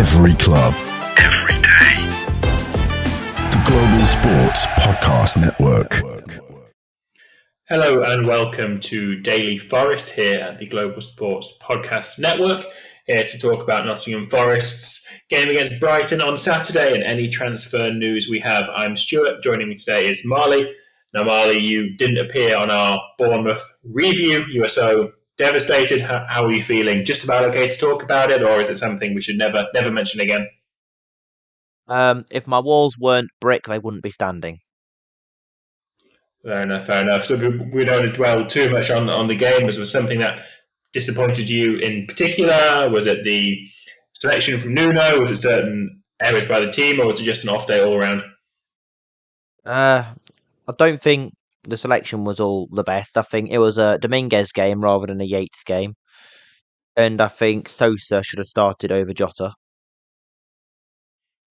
Every club. Every day. The Global Sports Podcast Network. Hello and welcome to Daily Forest here at the Global Sports Podcast Network. Here to talk about Nottingham Forest's game against Brighton on Saturday and any transfer news we have. I'm Stuart. Joining me today is Marley. Now, Marley, you didn't appear on our Bournemouth review. You were so devastated. How are you feeling? Just about okay to talk about it, or is it something we should never mention again? If my walls weren't brick, they wouldn't be standing. Fair enough. So we don't dwell too much on the game. Was there something that disappointed you in particular? Was it the selection from Nuno? Was it certain areas by the team, or was it just an off day all around? I don't think the selection was all the best. I think it was a Dominguez game rather than a Yates game. And I think Sosa should have started over Jota.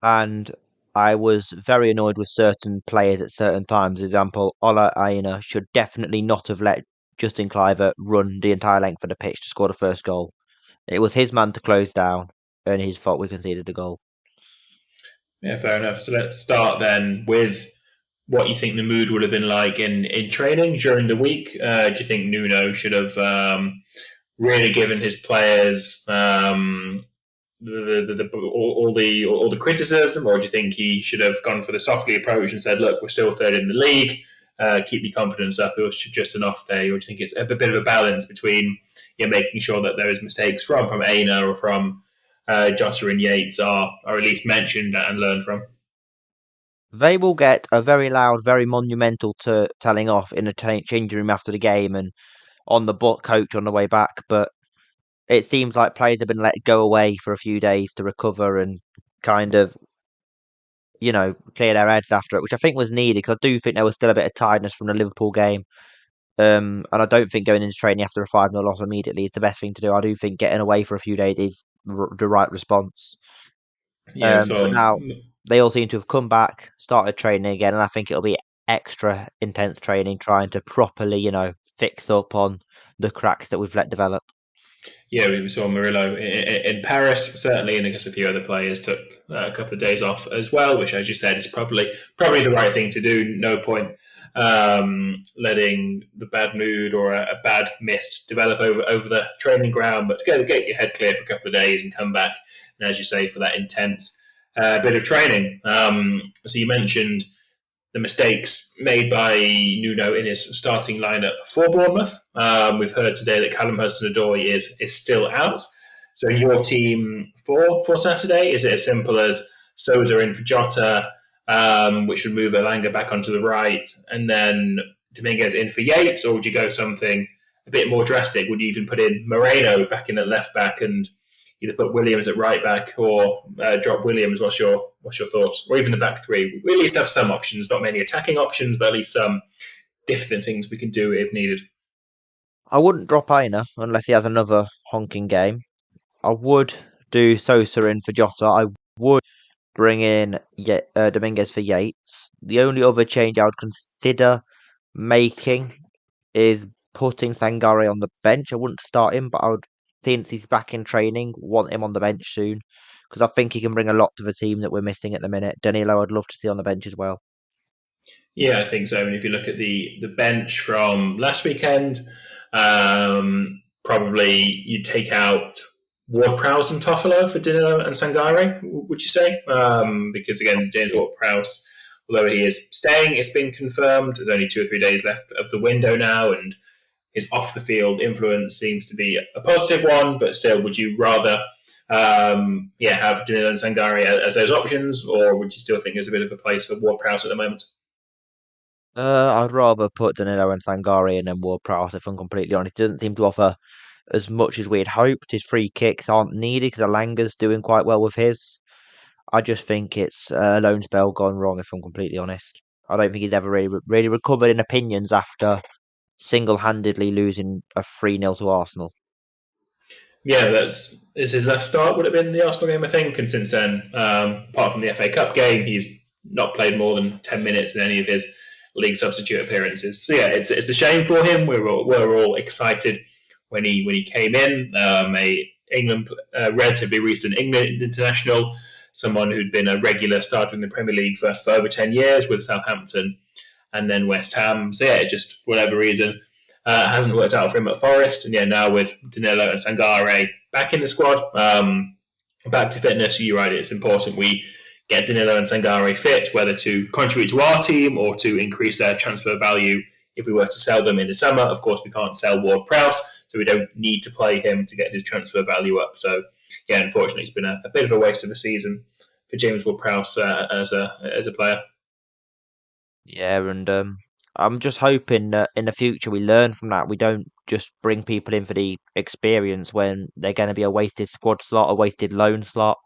And I was very annoyed with certain players at certain times. For example, Ola Aina should definitely not have let Justin Cliver run the entire length of the pitch to score the first goal. It was his man to close down, and his fault we conceded the goal. Yeah, fair enough. So let's start then with what you think the mood would have been like in training during the week. Do you think Nuno should have really given his players all the criticism, or do you think he should have gone for the softly approach and said, "Look, we're still third in the league. Keep your confidence up." It was just an off day, or do you think it's a bit of a balance between making sure that there is mistakes from Aina or from Jota and Yates are at least mentioned and learned from? They will get a very loud, very monumental telling off in the changing room after the game and on the coach on the way back. But it seems like players have been let go away for a few days to recover and kind of, clear their heads after it, which I think was needed because I do think there was still a bit of tiredness from the Liverpool game. And I don't think going into training after a 5-0 loss immediately is the best thing to do. I do think getting away for a few days is the right response. Yeah, But now they all seem to have come back, started training again, and I think it'll be extra intense training, trying to properly, fix up on the cracks that we've let develop. Yeah, we saw Murillo in Paris, certainly, and I guess a few other players took a couple of days off as well, which, as you said, is probably the right thing to do. No point letting the bad mood or a bad mist develop over the training ground, but to get your head clear for a couple of days and come back, and as you say, for that intense bit of training. So you mentioned the mistakes made by Nuno in his starting lineup for Bournemouth. We've heard today that Callum Hudson-Odoi is still out. So your team for Saturday, is it as simple as Sosa in for Jota, which would move Elanga back onto the right, and then Dominguez in for Yates, or would you go something a bit more drastic? Would you even put in Moreno back in at left back and either put Williams at right back or drop Williams? What's your thoughts? Or even the back three? We at least have some options, not many attacking options, but at least some different things we can do if needed. I wouldn't drop Aina unless he has another honking game. I would do Sosa in for Jota. I would bring in Dominguez for Yates. The only other change I would consider making is putting Sangare on the bench. I wouldn't start him, but I would, since he's back in training, want him on the bench soon because I think he can bring a lot to the team that we're missing at the minute. Danilo, I'd love to see on the bench as well. Yeah, I think so. I mean, if you look at the bench from last weekend, probably you'd take out Ward-Prowse and Toffolo for Danilo and Sangare, would you say? Because again, James Ward-Prowse, although he is staying, it's been confirmed. There's only 2 or 3 days left of the window now, and his off-the-field influence seems to be a positive one. But still, would you rather have Danilo and Sangare as those options, or would you still think there's a bit of a place for Ward-Prowse at the moment? I'd rather put Danilo and Sangare and then Ward-Prowse, if I'm completely honest. He doesn't seem to offer as much as we had hoped. His free kicks aren't needed because Elanga's doing quite well with his. I just think it's a loan spell gone wrong, if I'm completely honest. I don't think he's ever really recovered in opinions after single-handedly losing a 3-0 to Arsenal. Yeah, is his last start would have been the Arsenal game, I think, and since then, apart from the FA Cup game, he's not played more than 10 minutes in any of his league substitute appearances. So yeah, it's a shame for him. We were all excited when he came in, a England, relatively recent England international, someone who'd been a regular starter in the Premier League for over 10 years with Southampton and then West Ham. So yeah, just for whatever reason, hasn't worked out for him at Forest. And yeah, now with Danilo and Sangare back in the squad, back to fitness, you're right, it's important we get Danilo and Sangare fit, whether to contribute to our team or to increase their transfer value if we were to sell them in the summer. Of course, we can't sell Ward-Prowse, so we don't need to play him to get his transfer value up. So yeah, unfortunately, it's been a bit of a waste of a season for James Ward-Prowse as a player. Yeah, and I'm just hoping that in the future we learn from that. We don't just bring people in for the experience when they're going to be a wasted squad slot, a wasted loan slot.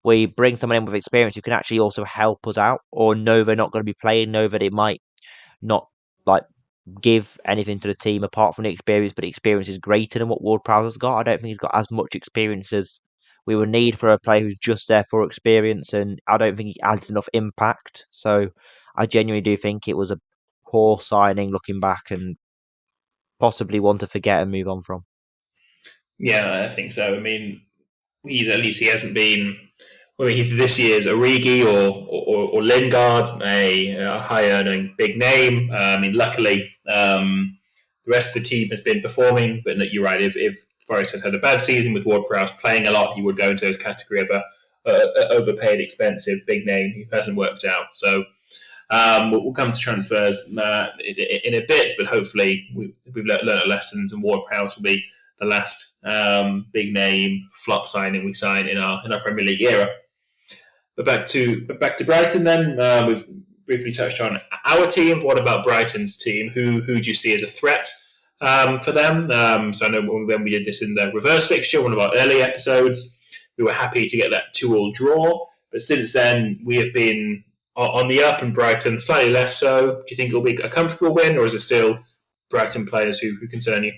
We bring someone in with experience who can actually also help us out, or know they're not going to be playing, know that it might not like give anything to the team apart from the experience, but the experience is greater than what Ward-Prowse has got. I don't think he's got as much experience as we would need for a player who's just there for experience, and I don't think he adds enough impact. So I genuinely do think it was a poor signing looking back, and possibly one to forget and move on from. Yeah, I think so. I mean, at least he hasn't been. Well, he's this year's Origi or Lingard, a high earning big name. I mean, luckily, the rest of the team has been performing. But you're right. If Forest had a bad season with Ward-Prowse playing a lot, he would go into his category of a overpaid, expensive big name who hasn't worked out. So we'll come to transfers in a bit, but hopefully we've learned our lessons, and Ward-Prowse will be the last big name flop signing we sign in our Premier League era. But back to Brighton then. We've briefly touched on our team. What about Brighton's team? Who do you see as a threat for them? So I know when we did this in the reverse fixture, one of our early episodes, we were happy to get that 2-2 draw. But since then, we have been on the up, and Brighton slightly less so. Do you think it'll be a comfortable win, or is it still Brighton players who concern you?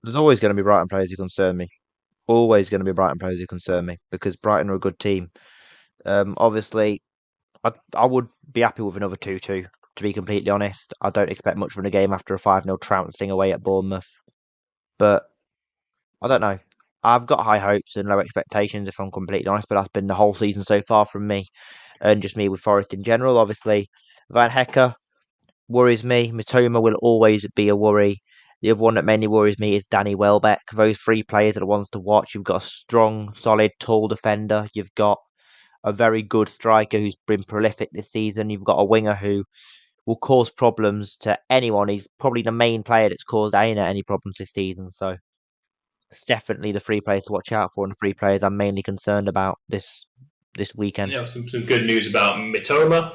There's always going to be Brighton players who concern me. Always going to be Brighton players who concern me because Brighton are a good team. Obviously, I would be happy with another 2-2, to be completely honest. I don't expect much from the game after a 5-0 trouncing away at Bournemouth. But I don't know. I've got high hopes and low expectations, if I'm completely honest, but that's been the whole season so far from me and just me with Forest in general. Obviously, Van Hecke worries me. Mitoma will always be a worry. The other one that mainly worries me is Danny Welbeck. Those three players are the ones to watch. You've got a strong, solid, tall defender. You've got a very good striker who's been prolific this season. You've got a winger who will cause problems to anyone. He's probably the main player that's caused Aina any problems this season. So it's definitely the three players to watch out for, and the three players I'm mainly concerned about this weekend. Some good news about Mitoma.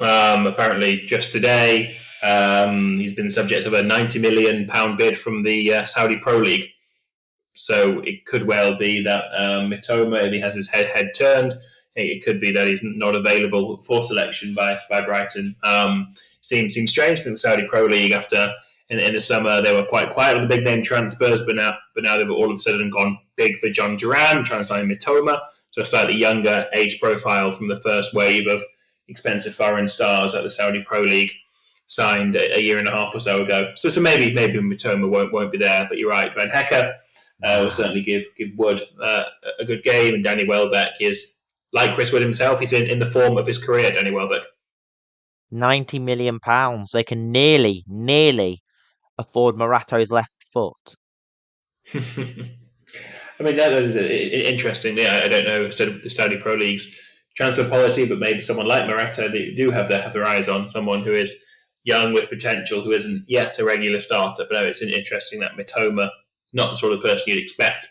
Apparently, just today, he's been the subject of a £90 million bid from the Saudi Pro League. So it could well be that Mitoma, if he has his head turned, it could be that he's not available for selection by Brighton. Seems strange in the Saudi Pro League after in the summer they were quite quiet on the big name transfers, but now they've all of a sudden gone big for John Duran, trying to sign Mitoma, so a slightly younger age profile from the first wave of expensive foreign stars at the Saudi Pro League signed a year and a half or so ago. So maybe Mitoma won't be there, but you're right, Van Hecke will certainly give Wood a good game, and Danny Welbeck is like Chris Wood himself. He's in the form of his career, Danny Welbeck. £90 million. They can nearly afford Morato's left foot. I mean, that is interesting. Yeah, I don't know the Saudi Pro League's transfer policy, but maybe someone like Morata, they do have their eyes on someone who is young with potential, who isn't yet a regular starter. But no, it's interesting that Mitoma, not the sort of person you'd expect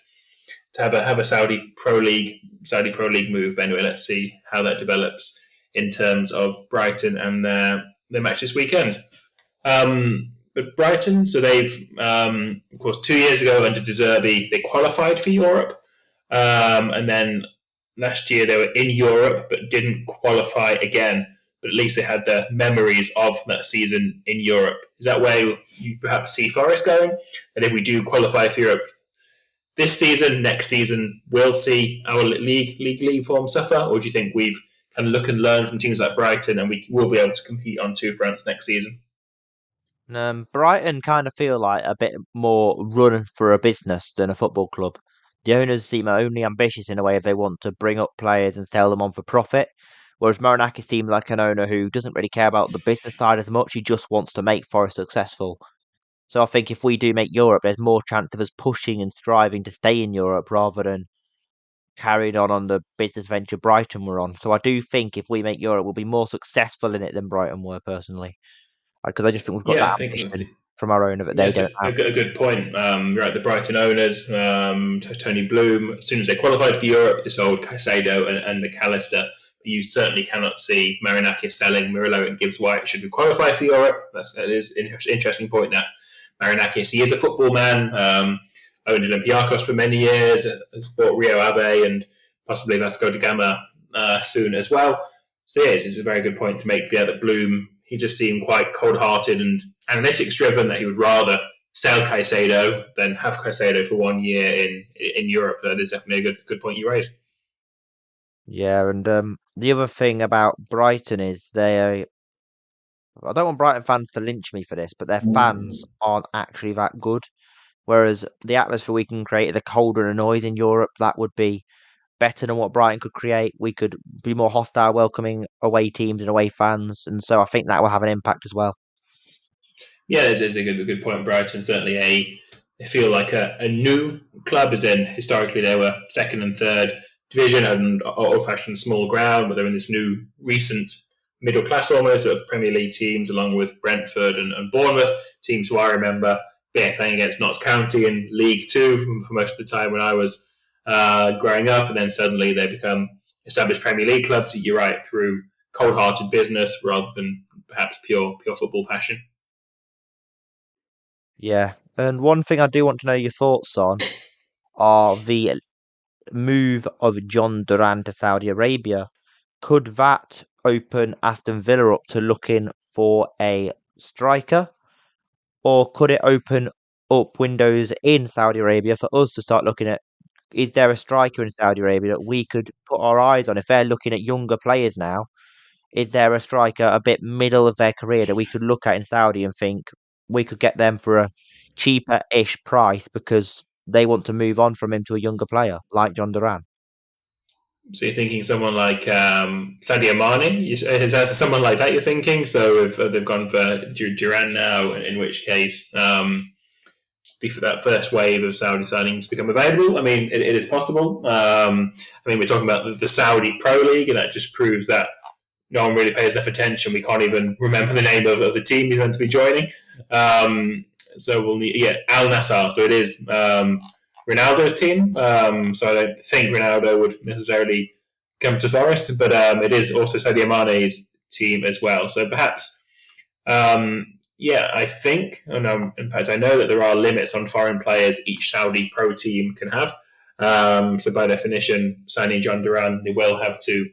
to have a Saudi Pro League move. But anyway, let's see how that develops in terms of Brighton and their match this weekend. But Brighton, so they've, of course, 2 years ago under De Zerbi, they qualified for Europe. And then last year they were in Europe but didn't qualify again. But at least they had the memories of that season in Europe. Is that where you perhaps see Forest going? And if we do qualify for Europe this season, next season, we'll see our league form suffer? Or do you think we've kind of look and learn from teams like Brighton and we will be able to compete on two fronts next season? Brighton kind of feel like a bit more run for a business than a football club. the owners seem only ambitious in a way if they want to bring up players and sell them on for profit. Whereas Marinakis seems like an owner who doesn't really care about the business side as much. He just wants to make Forest successful. So I think if we do make Europe, there's more chance of us pushing and striving to stay in Europe rather than carried on the business venture Brighton were on. So I do think if we make Europe, we'll be more successful in it than Brighton were personally, because I just think we've got Yeah, that I think ambition from our owner that they yes, don't have. a good point. Right, the Brighton owners, Tony Bloom, as soon as they qualified for Europe, this old Caicedo and McAllister. You certainly cannot see Marinakis selling Murillo and Gibbs White should we qualify for Europe. That is an interesting point. That Marinakis, he is a football man. Owned Olympiacos for many years, has bought Rio Ave and possibly Vasco da Gama soon as well. So yes, it's a very good point to make. Yeah, that Bloom, he just seemed quite cold-hearted and analytics-driven. That he would rather sell Caicedo than have Caicedo for 1 year in Europe. That is definitely a good point you raise. Yeah, and the other thing about Brighton is they. I don't want Brighton fans to lynch me for this, but their fans aren't actually that good. Whereas the atmosphere we can create, the colder and noise in Europe, that would be better than what Brighton could create. We could be more hostile, welcoming away teams and away fans, and so I think that will have an impact as well. Yeah, this is a good point. Brighton certainly they feel like a new club, as in historically they were second and third division and old-fashioned small ground, but they're in this new recent middle class almost of Premier League teams, along with Brentford and Bournemouth, teams who I remember playing against Notts County in League Two for most of the time when I was growing up, and then suddenly they become established Premier League clubs. You're right, through cold-hearted business rather than perhaps pure football passion. Yeah, and one thing I do want to know your thoughts on are the move of John Duran to Saudi Arabia. Could that open Aston Villa up to looking for a striker, or could it open up windows in Saudi Arabia for us to start looking at? Is there a striker in Saudi Arabia that we could put our eyes on if they're looking at younger players now? Is there a striker a bit middle of their career that we could look at in Saudi and think we could get them for a cheaper-ish price because they want to move on from him to a younger player like John Duran? So you're thinking someone like Sadio Mane? Is that someone like that you're thinking? So if they've gone for Duran now, in which case for that first wave of Saudi signings become available, I mean, it is possible. I mean, we're talking about the Saudi Pro League, and that just proves that no one really pays enough attention. We can't even remember the name of the team he's meant to be joining. So we'll need, Al Nassr. So it is Ronaldo's team. So I don't think Ronaldo would necessarily come to Forest, but it is also Sadio Mane's team as well. So perhaps, I think, in fact, I know that there are limits on foreign players each Saudi pro team can have. So by definition, signing John Duran, they will have to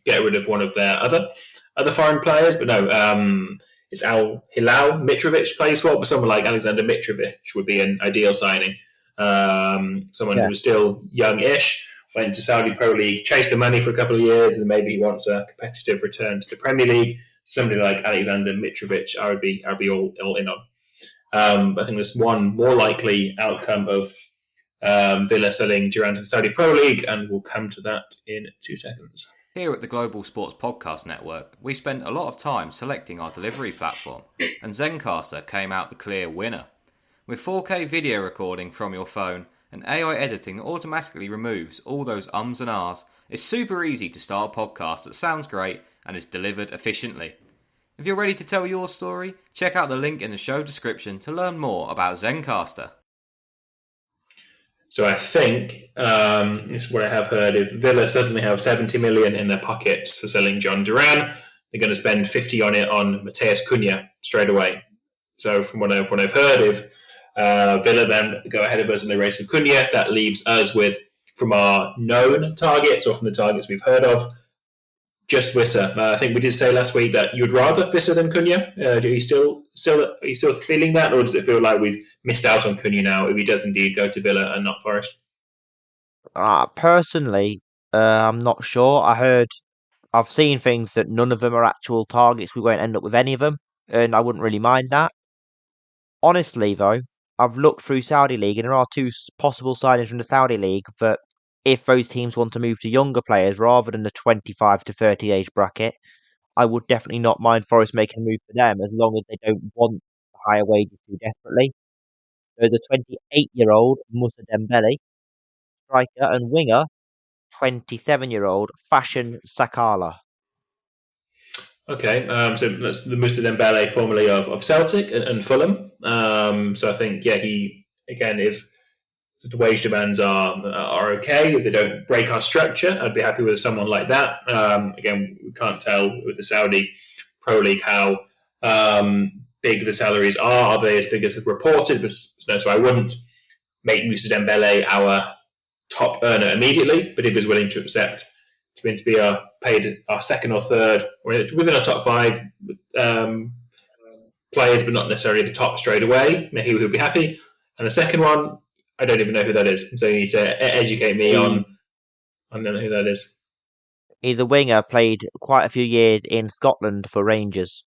get rid of one of their other foreign players. But no, it's Al Hilal Mitrovic plays for, but someone like Alexander Mitrovic would be an ideal signing. Someone who was still young-ish, went to Saudi Pro League, chased the money for a couple of years, and maybe he wants a competitive return to the Premier League. Somebody like Alexander Mitrovic, I would be all in on. I think there's one more likely outcome of Villa selling Duran to the Saudi Pro League, and we'll come to that in 2 seconds. Here at the Global Sports Podcast Network, we spent a lot of time selecting our delivery platform, and Zencastr came out the clear winner. With 4K video recording from your phone and AI editing that automatically removes all those ums and ahs, it's super easy to start a podcast that sounds great and is delivered efficiently. If you're ready to tell your story, check out the link in the show description to learn more about Zencastr. So I think, this is what I have heard, if Villa suddenly have 70 million in their pockets for selling John Duran, they're going to spend 50 on it on Mateus Cunha straight away. So from what I've heard, if Villa then go ahead of us in the race with Cunha, that leaves us with, from our known targets or from the targets we've heard of, just Wissa. I think we did say last week that you'd rather Wissa than Cunha. Are you still feeling that, or does it feel like we've missed out on Cunha now if he does indeed go to Villa and not Forest? Personally, I'm not sure. I've seen things that none of them are actual targets. We won't end up with any of them, and I wouldn't really mind that. Honestly, though, I've looked through Saudi League, and there are two possible signings from the Saudi League that, if those teams want to move to younger players rather than the 25 to 30 age bracket, I would definitely not mind Forest making a move for them as long as they don't want higher wages too desperately. There's a 28-year-old Musa Dembele, striker, and winger, 27-year-old Fashion Sakala. Okay, so that's the Musta Dembele, formerly of Celtic and Fulham. So I think, he again, if the wage demands are okay, if they don't break our structure, I'd be happy with someone like that. Again, we can't tell with the Saudi Pro League how big the salaries are. Are they as big as reported? But no, so I wouldn't make Musa Dembele our top earner immediately, but if he's willing to accept to be paid our second or third, or within our top five players, but not necessarily the top straight away, he would be happy. And the second one, I don't even know who that is, so you need to educate me on who that is. He's a winger, played quite a few years in Scotland for Rangers.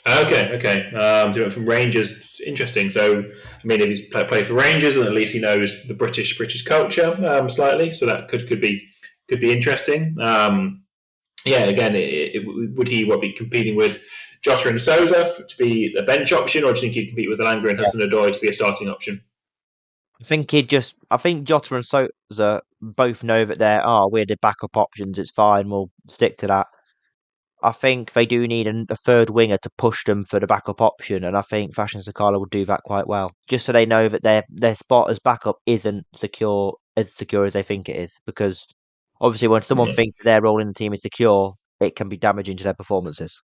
Okay. So he went from Rangers. Interesting. So, I mean, if he's played for Rangers, then at least he knows the British culture slightly. So that could be interesting. Again, would he be competing with Jota and Souza to be a bench option, or do you think he'd compete with Elanga and Hudson-Odoi to be a starting option? I think Jota and Souza both know that we're the backup options. It's fine. We'll stick to that. I think they do need a third winger to push them for the backup option, and I think Fashion Sakala would do that quite well, just so they know that their spot as backup isn't as secure as they think it is. Because obviously, when someone thinks that their role in the team is secure, it can be damaging to their performances.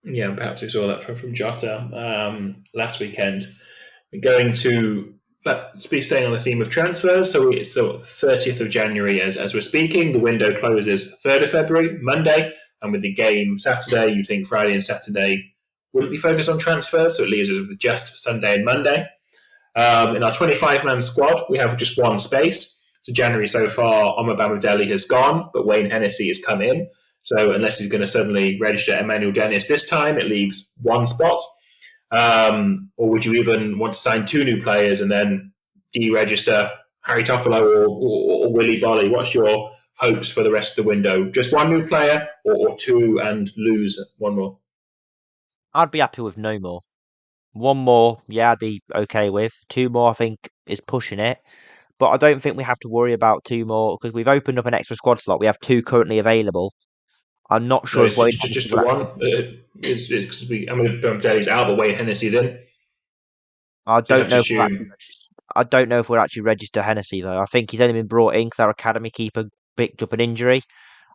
Yeah, perhaps we saw that from Jota last weekend. We're going to be staying on the theme of transfers. So it's the 30th of January as we're speaking. The window closes 3rd of February, Monday, and with the game Saturday, you'd think Friday and Saturday wouldn't be focused on transfers, so it leaves us with just Sunday and Monday. In our 25-man squad, we have just one space. So January so far, Omar Bamadeli has gone, but Wayne Hennessy has come in. So unless he's going to suddenly register Emmanuel Dennis this time, it leaves one spot. Or would you even want to sign two new players and then deregister Harry Toffolo or Willy Bolly? What's your hopes for the rest of the window? Just one new player or two and lose one more? I'd be happy with no more. One more, I'd be okay with. Two more, I think, is pushing it. But I don't think we have to worry about two more because we've opened up an extra squad slot. We have two currently available. I'm not sure if Wayne Hennessy just the one. Because Bamadeli's out, but Wayne Hennessy's in. I don't know if we'll actually register Hennessy though. I think he's only been brought in because our academy keeper picked up an injury.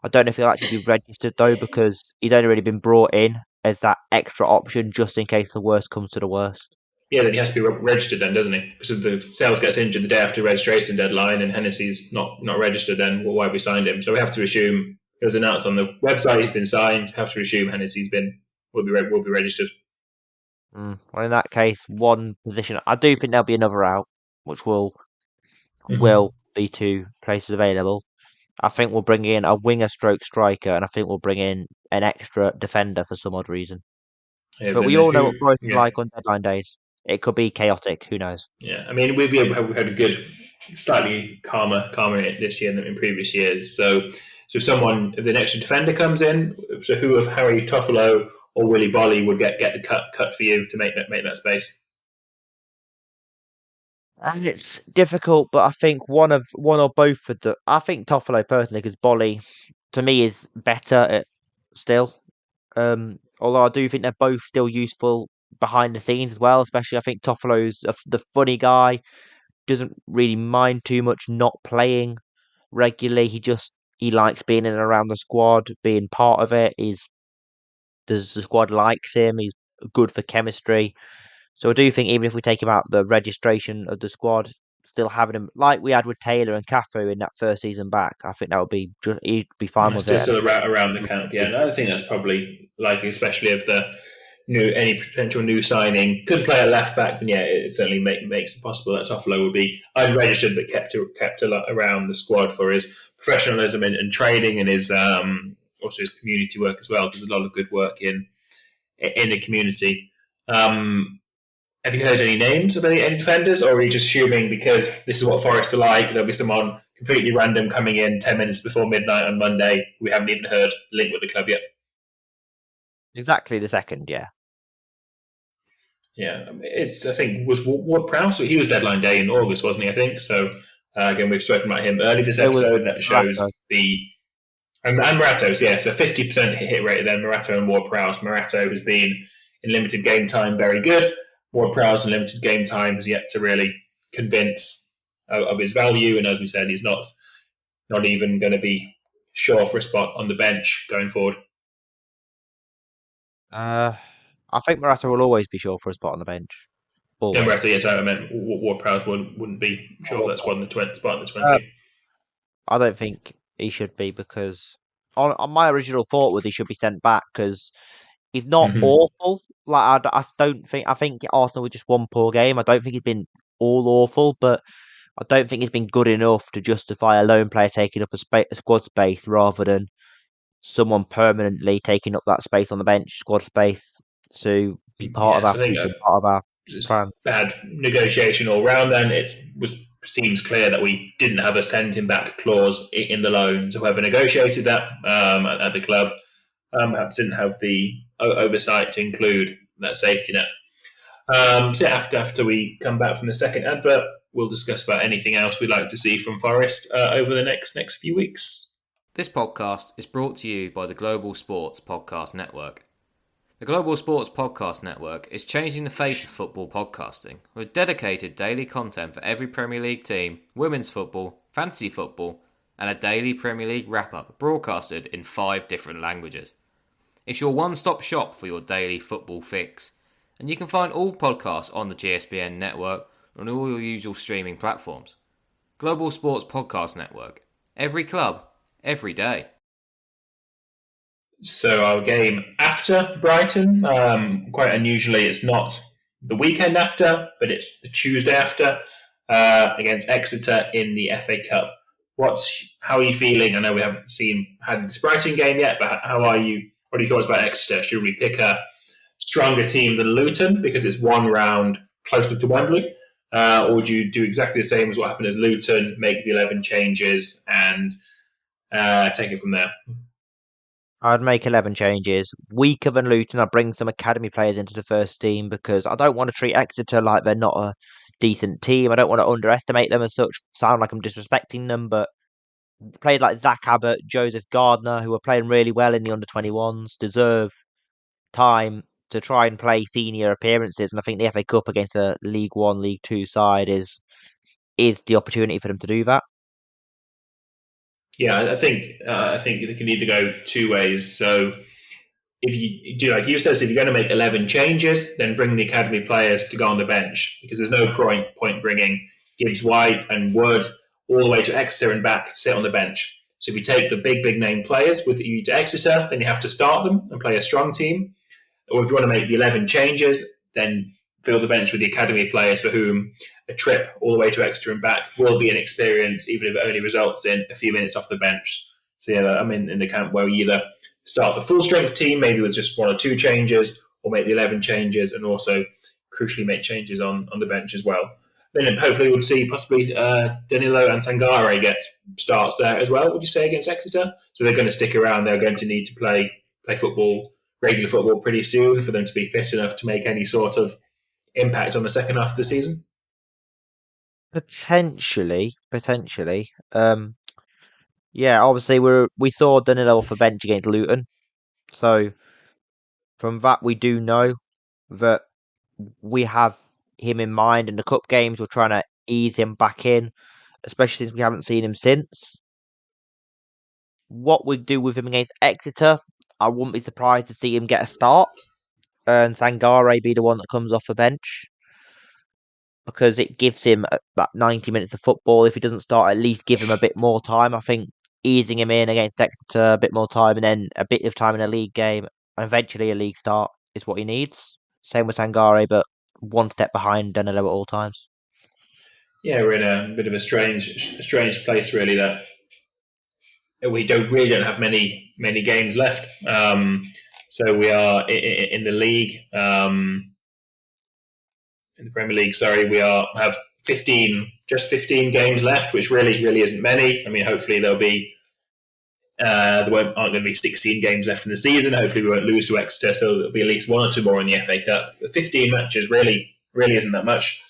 I don't know if he'll actually be registered though because he's only really been brought in as that extra option just in case the worst comes to the worst. Yeah, then he has to be registered then, doesn't he? Because if the sales gets injured the day after the registration deadline and Hennessy's not registered, then why have we signed him? So we have to assume it was announced on the website he's been signed. We have to assume Hennessy's will be registered. Well, in that case, one position. I do think there'll be another out, which will be two places available. I think we'll bring in a winger stroke striker, and I think we'll bring in an extra defender for some odd reason. Yeah, but we all know what Forest is like on deadline days. It could be chaotic. Who knows? Yeah, I mean, we've had a good, slightly calmer this year than in previous years. So if the next defender comes in, so who of Harry Toffolo or Willy Bolly would get the cut for you to make that space? And it's difficult, but I think one or both of the. I think Toffolo personally, because Bolly, to me, is better at still. Although I do think they're both still useful behind the scenes as well. Especially, I think Toffolo's the funny guy, doesn't really mind too much not playing regularly. He likes being in and around the squad, being part of it. The squad likes him. He's good for chemistry. So I do think even if we take him out the registration of the squad, still having him like we had with Taylor and Cafu in that first season back, I think that would be he'd be fine with it. Still around the camp, yeah. No, I think that's probably likely, especially if any potential new signing could play a left back. Then it certainly makes it possible that Toffolo would be unregistered but kept around the squad for his professionalism and training and his also his community work as well. There's a lot of good work in the community. Have you heard any names of any defenders, or are you just assuming because this is what Forest are like, there'll be someone completely random coming in 10 minutes before midnight on Monday? We haven't even heard link with the club yet. Exactly the second, yeah. Yeah, I think, was Ward Prowse? He was deadline day in August, wasn't he? I think so. Again, we've spoken about him earlier this It was episode. That Morata. shows and Morato's, yeah, so 50% hit rate then, Morato and Ward Prowse. Morato has been in limited game time very good. Ward Prowse in limited game time has yet to really convince of his value, and as we said, he's not even going to be sure for a spot on the bench going forward. I think Morata will always be sure for a spot on the bench. No, Always. Morato, yes, I meant Ward Prowse wouldn't be sure for that squad in the spot in the Uh, 20. I don't think he should be because on my original thought was he should be sent back because he's not Mm-hmm. awful. Like I don't think I think Arsenal were just one poor game. I don't think he's been all awful, but I don't think he's been good enough to justify a lone player taking up a squad space rather than someone permanently taking up that space on the bench, squad space, to be part of Yes, our I think future, part of our just plan. bad negotiation all round. Then seems clear that we didn't have a send him back clause in the loan. So whoever negotiated that at the club perhaps didn't have the oversight to include that safety net. So after we come back from the second advert, we'll discuss about anything else we'd like to see from Forest over the next few weeks. This podcast is brought to you by the Global Sports Podcast Network. The Global Sports Podcast Network is changing the face of football podcasting with dedicated daily content for every Premier League team, women's football, fantasy football, and a daily Premier League wrap-up broadcasted in 5 different languages. It's your one-stop shop for your daily football fix, and you can find all podcasts on the GSBN network on all your usual streaming platforms. Global Sports Podcast Network. Every club, every day. So our game after Brighton, quite unusually, it's not the weekend after, but it's the Tuesday after against Exeter in the FA Cup. How are you feeling? I know we haven't had this Brighton game yet, but how are you? What are your thoughts about Exeter? Should we pick a stronger team than Luton because it's one round closer to Wembley, or would you do exactly the same as what happened at Luton, make the 11 changes and take it from there? I'd make 11 changes. Weaker than Luton, I'd bring some academy players into the first team because I don't want to treat Exeter like they're not a decent team. I don't want to underestimate them as such, sound like I'm disrespecting them, but players like Zach Abbott, Joseph Gardner, who are playing really well in the under-21s, deserve time to try and play senior appearances. And I think the FA Cup against a League One, League Two side is the opportunity for them to do that. Yeah, I think it can either go two ways. So if you do like you said, if you're going to make 11 changes, then bring the academy players to go on the bench because there's no point bringing Gibbs White and Wood all the way to Exeter and back to sit on the bench. So if you take the big name players with you to Exeter, then you have to start them and play a strong team. Or if you want to make the 11 changes, then fill the bench with the academy players for whom a trip all the way to Exeter and back will be an experience, even if it only results in a few minutes off the bench. So yeah, I'm in the camp where we either start the full strength team, maybe with just 1 or 2 changes, or make the 11 changes and also crucially make changes on the bench as well. Then hopefully we'll see possibly Danilo and Sangare get starts there as well, would you say, against Exeter? So they're going to stick around. They're going to need to play football, regular football pretty soon for them to be fit enough to make any sort of impact on the second half of the season. Potentially. Yeah, obviously we saw Danilo off the bench against Luton, so from that we do know that we have him in mind in the cup games. We're trying to ease him back in, especially since we haven't seen him since. What we do with him against Exeter, I wouldn't be surprised to see him get a start and Sangare be the one that comes off the bench because it gives him that 90 minutes of football. If he doesn't start, at least give him a bit more time. I think easing him in against Exeter, a bit more time, and then a bit of time in a league game, and eventually a league start is what he needs. Same with Sangare, but one step behind Danilo at all times. Yeah, we're in a bit of a strange place really that we don't have many games left. So we are in the league. in the Premier League. Sorry, we have 15 games left, which really isn't many. I mean, hopefully there'll be there aren't going to be 16 games left in the season. Hopefully we won't lose to Exeter, so there'll be at least 1 or 2 more in the FA Cup. But 15 matches really isn't that much.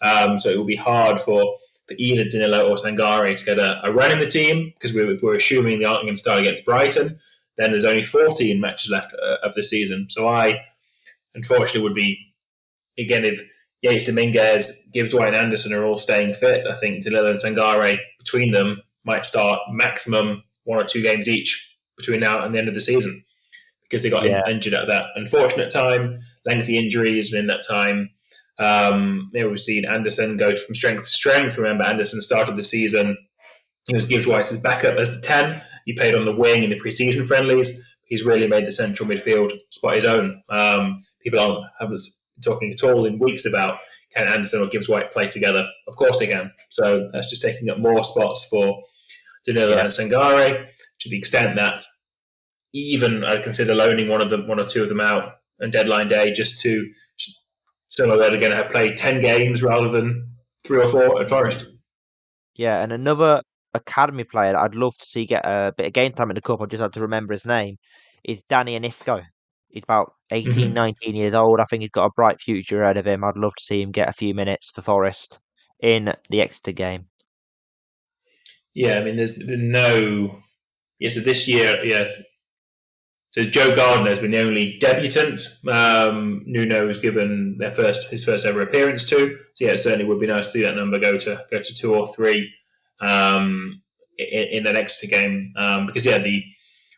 So it will be hard for either Danilo or Sangare to get a run in the team, because we're assuming they aren't going to start against Brighton. Then there's only 14 matches left of the season. So I, unfortunately, would be, again, if Yates, Dominguez, Gibbs White and Anderson are all staying fit, I think Danilo and Sangare, between them, might start maximum 1 or 2 games each between now and the end of the season, because they got injured at that unfortunate time, lengthy injuries, and in that time, we've seen Anderson go from strength to strength. Remember, Anderson started the season, he was Gibbs White's backup as the 10. He played on the wing in the pre-season friendlies. He's really made the central midfield spot his own. People haven't been talking at all in weeks about can Anderson or Gibbs White play together. Of course they can. So that's just taking up more spots for Danilo and Sangare, to the extent that even I'd consider loaning one or two of them out on deadline day, just to so they're going to have played 10 games rather than 3 or 4 at Forest. Yeah, and another academy player that I'd love to see get a bit of game time in the cup, I just had to remember his name, is Danny Anisco. He's about 18, 19 years old. I think he's got a bright future ahead of him. I'd love to see him get a few minutes for Forest in the Exeter game. Yeah, I mean, there's been no... Yeah, so this year, so Joe Gardner has been the only debutant. Nuno was given his first ever appearance to. So yeah, it certainly would be nice to see that number go to 2 or 3 in the Exeter game. Because the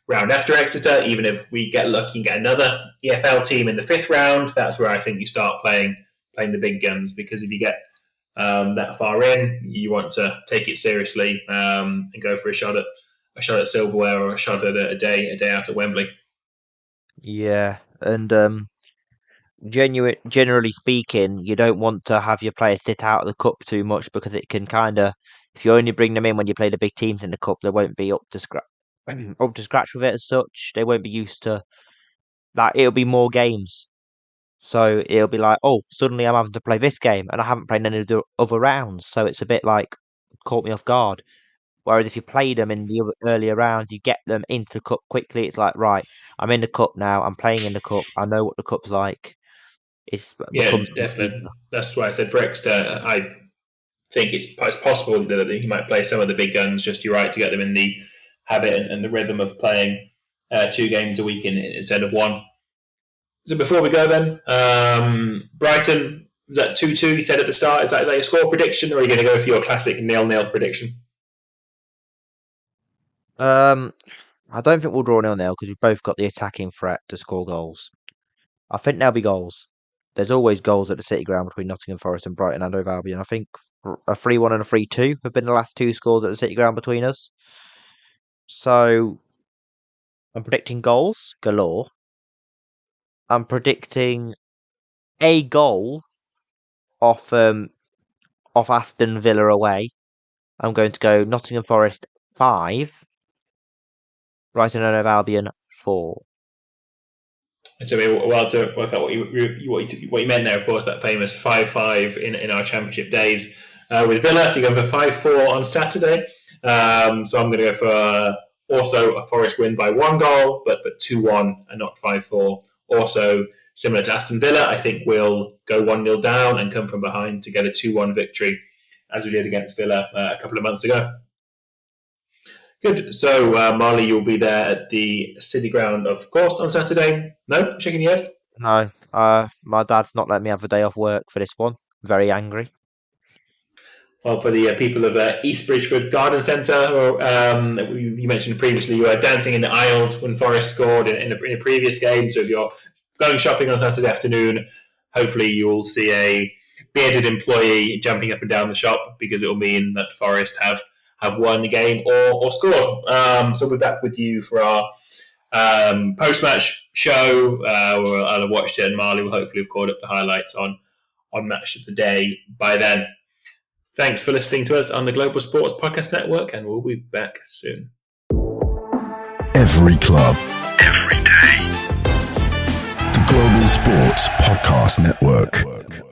round after Exeter, even if we get lucky and get another EFL team in the 5th round, that's where I think you start playing the big guns. Because if you get that far in, you want to take it seriously and go for a shot at silverware, or a shot at a day out at Wembley. Yeah, and generally speaking, you don't want to have your players sit out of the cup too much, because it can kind of, if you only bring them in when you play the big teams in the cup, they won't be up to scratch with it as such. They won't be used to, like, it'll be more games. So it'll be like, oh, suddenly I'm having to play this game and I haven't played any of the other rounds. So it's a bit like, caught me off guard. Whereas if you play them in the earlier rounds, you get them into the cup quickly. It's like, right, I'm in the cup now. I'm playing in the cup. I know what the cup's like. Becomes definitely. That's why I said for Exeter, I think it's possible that he might play some of the big guns. Just you're right, to get them in the habit and the rhythm of playing 2 games a week instead of 1. So before we go then, Brighton, was that 2-2 you said at the start? Is that like your score prediction, or are you going to go for your classic 0-0 prediction? I don't think we'll draw 0-0 because we've both got the attacking threat to score goals. I think there'll be goals. There's always goals at the City Ground between Nottingham Forest and Brighton and Hove Albion. I think a 3-1 and a 3-2 have been the last 2 scores at the City Ground between us. So I'm predicting goals galore. I'm predicting a goal off Aston Villa away. I'm going to go Nottingham Forest 5, Brighton and Hove Albion 4. So well, to work out what you meant there, of course, that famous 5-5 in our Championship days with Villa. So you're going for 5-4 on Saturday. So I'm going to go for also a Forest win by 1 goal, but 2-1 and not 5-4. Also, similar to Aston Villa, I think we'll go 1-0 down and come from behind to get a 2-1 victory, as we did against Villa a couple of months ago. Good. So, Marley, you'll be there at the City Ground, of course, on Saturday. No? Shaking your head? No, my dad's not letting me have a day off work for this one. Very angry. Well, for the people of East Bridgeford Garden Centre, you mentioned previously you were dancing in the aisles when Forest scored in a previous game. So if you're going shopping on Saturday afternoon, hopefully you'll see a bearded employee jumping up and down the shop, because it will mean that Forest have won the game or scored. So we're back with you for our post-match show. I'll have watched it, and Marley will hopefully have caught up the highlights on Match of the Day by then. Thanks for listening to us on the Global Sports Podcast Network, and we'll be back soon. Every club, every day. The Global Sports Podcast Network.